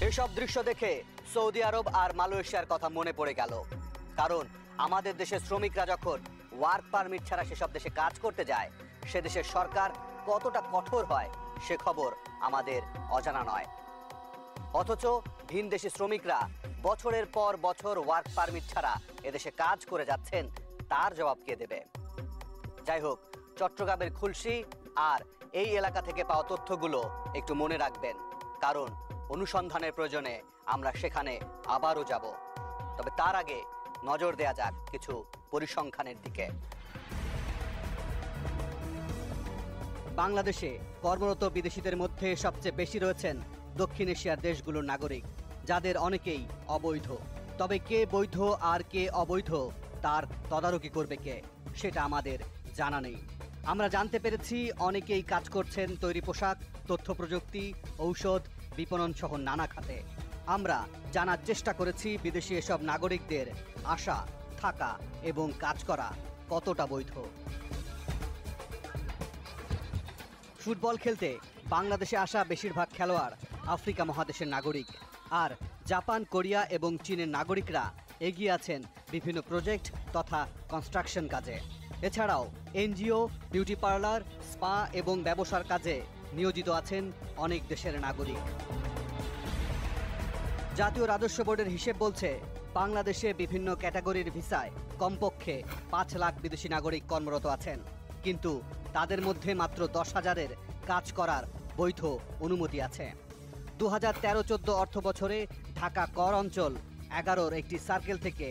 এসব দৃশ্য দেখে সৌদি আরব আর মালয়েশিয়ার কথা মনে পড়ে গেল। কারণ আমাদের দেশের শ্রমিকরা যখন ওয়ার্ক পারমিট ছাড়া সেসব দেশে কাজ করতে যায়, সে দেশের সরকার কতটা কঠোর হয় সে খবর আমাদের অজানা নয়। অথচ ভিনদেশি শ্রমিকরা বছরের পর বছর ওয়ার্ক পারমিট ছাড়া এদেশে কাজ করে যাচ্ছেন, তার জবাব কে দেবে? যাই হোক, চট্টগ্রামের খুলশী আর এই এলাকা থেকে পাওয়া তথ্যগুলো একটু মনে রাখবেন, কারণ অনুসন্ধানের প্রয়োজনে আমরা সেখানে আবারও যাব। তবে তার আগে নজর দেয়া যাক কিছু পরিসংখ্যানের দিকে। বাংলাদেশে কর্মরত বিদেশিদের মধ্যে সবচেয়ে বেশি রয়েছেন দক্ষিণ এশিয়ার দেশগুলোর নাগরিক, যাদের অনেকেই অবৈধ। তবে কে বৈধ আর কে অবৈধ তার তদারকি করবে কে, সেটা আমাদের জানা নেই। আমরা জানতে পেরেছি অনেকেই কাজ করছেন তৈরি পোশাক, তথ্য প্রযুক্তি, ঔষধ, বিপণন সহ নানা খাতে। আমরা জানার চেষ্টা করেছি বিদেশি এসব নাগরিকদের আসা, থাকা এবং কাজ করা কতটা বৈধ। ফুটবল খেলতে বাংলাদেশে আসা বেশিরভাগ খেলোয়াড় আফ্রিকা মহাদেশের নাগরিক, আর জাপান, কোরিয়া এবং চীনের নাগরিকরা এগিয়ে আছেন বিভিন্ন প্রজেক্ট তথা কনস্ট্রাকশন কাজে। এছাড়াও এনজিও, বিউটি পার্লার, স্পা এবং ব্যবসার কাজে নিয়োজিত আছেন অনেক দেশের নাগরিক। জাতীয় রাজস্ব বোর্ডের হিসেব বলছে, বাংলাদেশে বিভিন্ন ক্যাটাগরির ভিসায় কমপক্ষে ৫ লাখ বিদেশি নাগরিক কর্মরত আছেন, কিন্তু তাদের মধ্যে মাত্র ১০,০০০-এর কাজ করার বৈধ অনুমতি আছে। ২০১৩-১৪ অর্থ বছরে ঢাকা কর অঞ্চল ১১-র একটি সার্কেল থেকে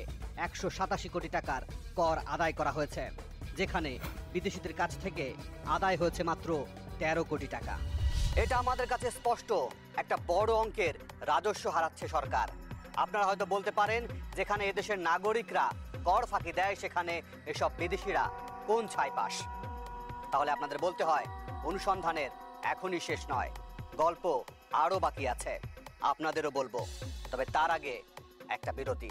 ১৮৭ কোটি টাকার কর আদায় করা হয়েছে, যেখানে বিদেশিদের কাছ থেকে আদায় হয়েছে মাত্র ১৩ কোটি টাকা। এটা আমাদের কাছে স্পষ্ট একটা বড় অঙ্কের রাজস্ব হারাচ্ছে সরকার। আপনারা হয়তো বলতে পারেন, যেখানে এদেশের নাগরিকরা কর ফাঁকি দেয় সেখানে এসব বিদেশিরা কোন ছাই পাস? তাহলে আপনাদের বলতে হয়, অনুসন্ধানের এখনই শেষ নয়, গল্প আরও বাকি আছে, আপনাদেরও বলবো। তবে তার আগে একটা বিরতি।